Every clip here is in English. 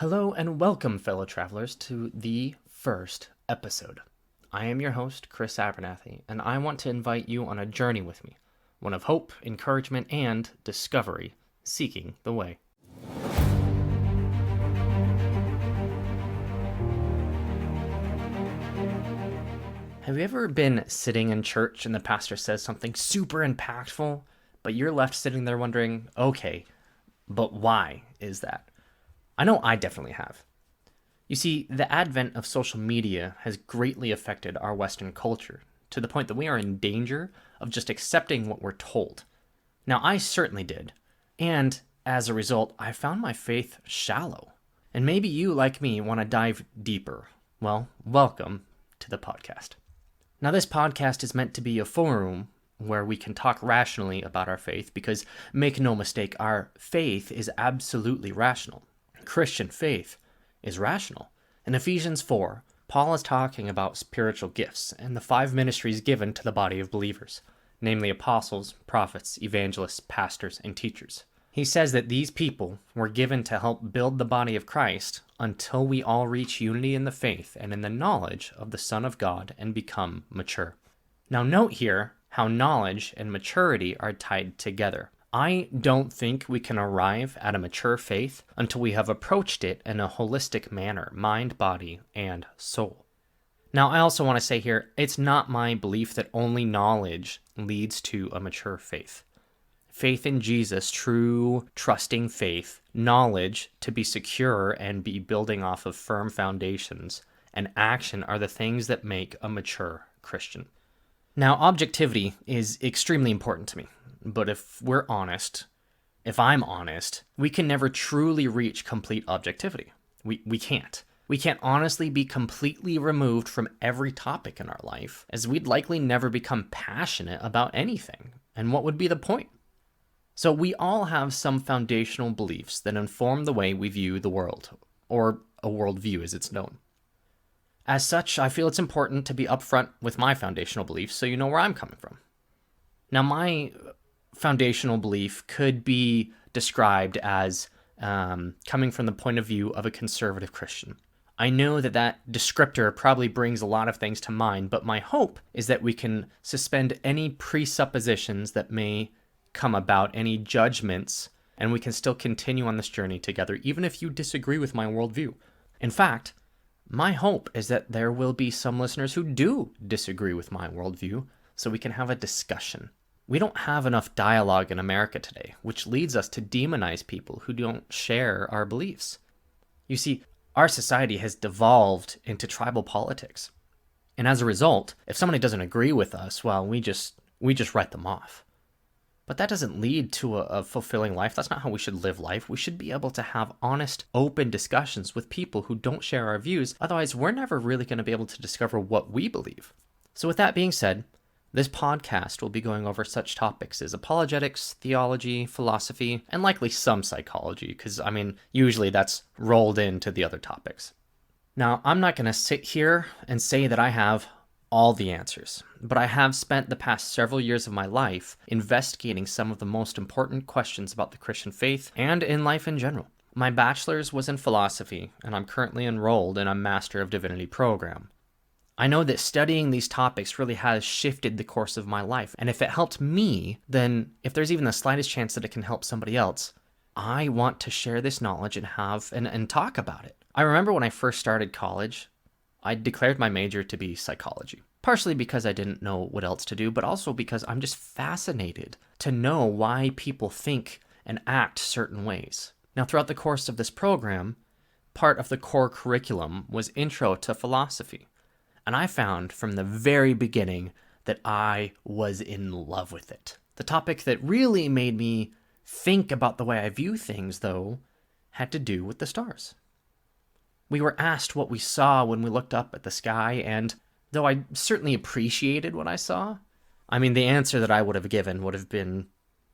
Hello and welcome, fellow travelers, to the first episode. I am your host, Chris Abernathy, and I want to invite you on a journey with me, one of hope, encouragement, and discovery, seeking the way. Have you ever been sitting in church and the pastor says something super impactful, but you're left sitting there wondering, okay, but why is that? I know I definitely have. You see, the advent of social media has greatly affected our Western culture, to the point that we are in danger of just accepting what we're told. Now, I certainly did, and as a result, I found my faith shallow. And maybe you, like me, want to dive deeper. Well, welcome to the podcast. Now, this podcast is meant to be a forum where we can talk rationally about our faith, because make no mistake, our faith is absolutely rational. Christian faith is rational. In Ephesians 4, Paul is talking about spiritual gifts and the 5 ministries given to the body of believers, namely apostles, prophets, evangelists, pastors, and teachers. He says that these people were given to help build the body of Christ until we all reach unity in the faith and in the knowledge of the Son of God and become mature. Now note here how knowledge and maturity are tied together. I don't think we can arrive at a mature faith until we have approached it in a holistic manner, mind, body, and soul. Now, I also want to say here, it's not my belief that only knowledge leads to a mature faith. Faith in Jesus, true, trusting faith, knowledge to be secure and be building off of firm foundations, and action are the things that make a mature Christian. Now, objectivity is extremely important to me. But if we're honest, if I'm honest, we can never truly reach complete objectivity. We can't. We can't honestly be completely removed from every topic in our life, as we'd likely never become passionate about anything. And what would be the point? So we all have some foundational beliefs that inform the way we view the world, or a worldview as it's known. As such, I feel it's important to be upfront with my foundational beliefs so you know where I'm coming from. Now, my foundational belief could be described as coming from the point of view of a conservative Christian. I know that descriptor probably brings a lot of things to mind, but my hope is that we can suspend any presuppositions that may come about, any judgments, and we can still continue on this journey together, even if you disagree with my worldview. In fact, my hope is that there will be some listeners who do disagree with my worldview, so we can have a discussion. We don't have enough dialogue in America today, which leads us to demonize people who don't share our beliefs. You see, our society has devolved into tribal politics. And as a result, if somebody doesn't agree with us, well, we just write them off. But that doesn't lead to a fulfilling life. That's not how we should live life. We should be able to have honest, open discussions with people who don't share our views. Otherwise, we're never really going to be able to discover what we believe. So with that being said, this podcast will be going over such topics as apologetics, theology, philosophy, and likely some psychology, because, usually that's rolled into the other topics. Now, I'm not going to sit here and say that I have all the answers, but I have spent the past several years of my life investigating some of the most important questions about the Christian faith and in life in general. My bachelor's was in philosophy, and I'm currently enrolled in a Master of Divinity program. I know that studying these topics really has shifted the course of my life, and if it helped me, then if there's even the slightest chance that it can help somebody else, I want to share this knowledge and talk about it. I remember when I first started college, I declared my major to be psychology, partially because I didn't know what else to do, but also because I'm just fascinated to know why people think and act certain ways. Now, throughout the course of this program, part of the core curriculum was Intro to Philosophy. And I found from the very beginning that I was in love with it. The topic that really made me think about the way I view things, though, had to do with the stars. We were asked what we saw when we looked up at the sky, and though I certainly appreciated what I saw, the answer that I would have given would have been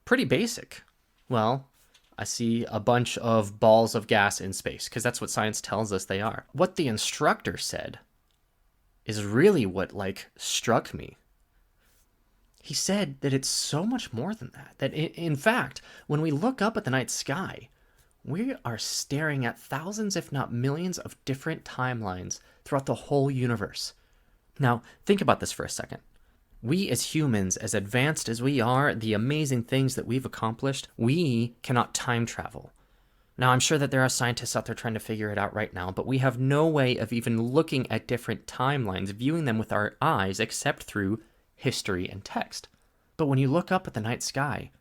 pretty basic. Well, I see a bunch of balls of gas in space, because that's what science tells us they are. What the instructor said is really what struck me. He said that it's so much more than that. That in fact, when we look up at the night sky, we are staring at thousands, if not millions, of different timelines throughout the whole universe. Now, think about this for a second. We as humans, as advanced as we are, the amazing things that we've accomplished, we cannot time travel. Now, I'm sure that there are scientists out there trying to figure it out right now, but we have no way of even looking at different timelines, viewing them with our eyes, except through history and text. But when you look up at the night sky,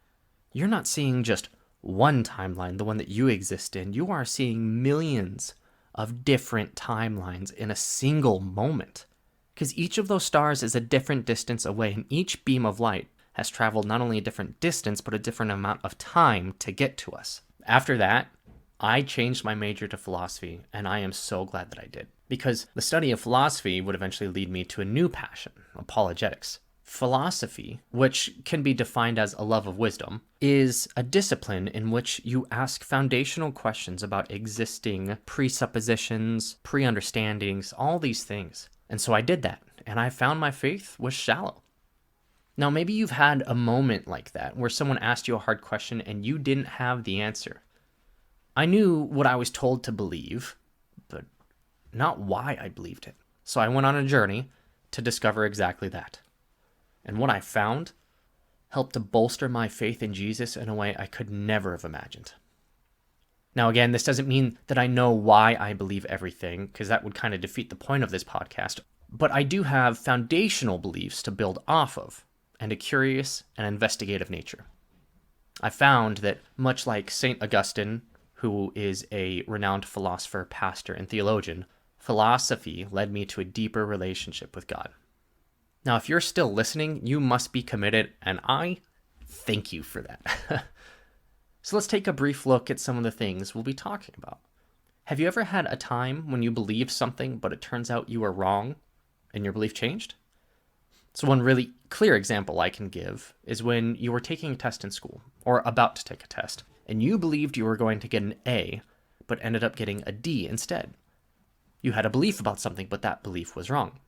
you're not seeing just one timeline, the one that you exist in. You are seeing millions of different timelines in a single moment. Because each of those stars is a different distance away, and each beam of light has traveled not only a different distance, but a different amount of time to get to us. After that, I changed my major to philosophy, and I am so glad that I did. Because the study of philosophy would eventually lead me to a new passion, apologetics. Philosophy, which can be defined as a love of wisdom, is a discipline in which you ask foundational questions about existing presuppositions, pre-understandings, all these things. And so I did that, and I found my faith was shallow. Now, maybe you've had a moment like that where someone asked you a hard question and you didn't have the answer. I knew what I was told to believe, but not why I believed it. So I went on a journey to discover exactly that. And what I found helped to bolster my faith in Jesus in a way I could never have imagined. Now, again, this doesn't mean that I know why I believe everything, because that would kind of defeat the point of this podcast. But I do have foundational beliefs to build off of, and a curious and investigative nature. I found that, much like St. Augustine, who is a renowned philosopher, pastor, and theologian, philosophy led me to a deeper relationship with God. Now, if you're still listening, you must be committed, and I thank you for that. So let's take a brief look at some of the things we'll be talking about. Have you ever had a time when you believed something, but it turns out you were wrong, and your belief changed? So one really clear example I can give is when you were taking a test in school, or about to take a test, and you believed you were going to get an A, but ended up getting a D instead. You had a belief about something, but that belief was wrong.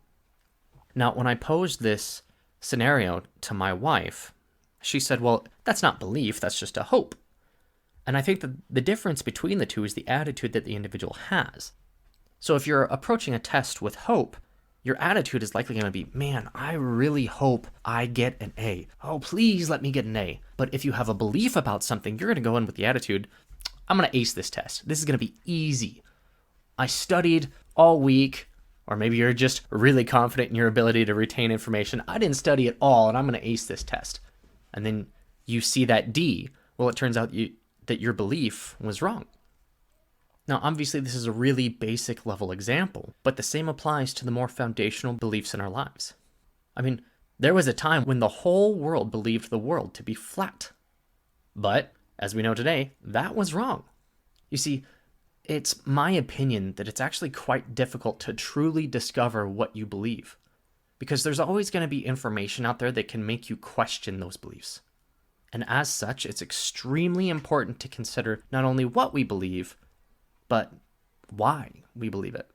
Now, when I posed this scenario to my wife, she said, well, that's not belief, that's just a hope. And I think that the difference between the two is the attitude that the individual has. So if you're approaching a test with hope, your attitude is likely going to be, man, I really hope I get an A. Oh, please let me get an A. But if you have a belief about something, you're going to go in with the attitude, I'm going to ace this test. This is going to be easy. I studied all week, or maybe you're just really confident in your ability to retain information. I didn't study at all, and I'm going to ace this test. And then you see that D. Well, it turns out that your belief was wrong. Now, obviously, this is a really basic level example, but the same applies to the more foundational beliefs in our lives. I mean, there was a time when the whole world believed the world to be flat. But, as we know today, that was wrong. You see, it's my opinion that it's actually quite difficult to truly discover what you believe, because there's always going to be information out there that can make you question those beliefs. And as such, it's extremely important to consider not only what we believe, but why we believe it.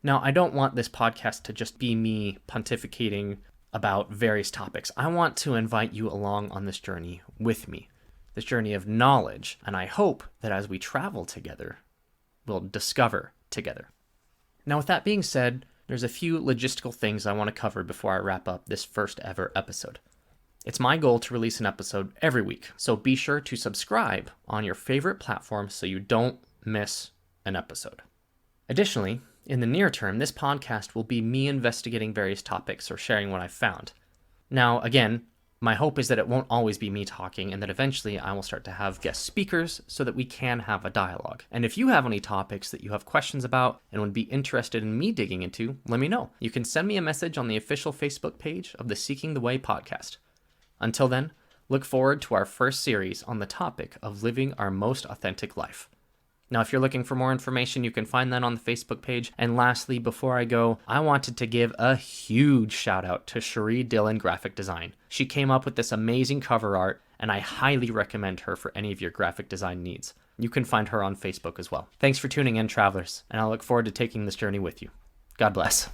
Now, I don't want this podcast to just be me pontificating about various topics. I want to invite you along on this journey with me, this journey of knowledge, and I hope that as we travel together, we'll discover together. Now, with that being said, there's a few logistical things I want to cover before I wrap up this first ever episode. It's my goal to release an episode every week, so be sure to subscribe on your favorite platform so you don't miss an episode. Additionally, in the near term, this podcast will be me investigating various topics or sharing what I've found. Now, again, my hope is that it won't always be me talking and that eventually I will start to have guest speakers so that we can have a dialogue. And if you have any topics that you have questions about and would be interested in me digging into, let me know. You can send me a message on the official Facebook page of the Seeking the Way podcast. Until then, look forward to our first series on the topic of living our most authentic life. Now, if you're looking for more information, you can find that on the Facebook page. And lastly, before I go, I wanted to give a huge shout out to Cherie Dillon Graphic Design. She came up with this amazing cover art, and I highly recommend her for any of your graphic design needs. You can find her on Facebook as well. Thanks for tuning in, travelers, and I look forward to taking this journey with you. God bless.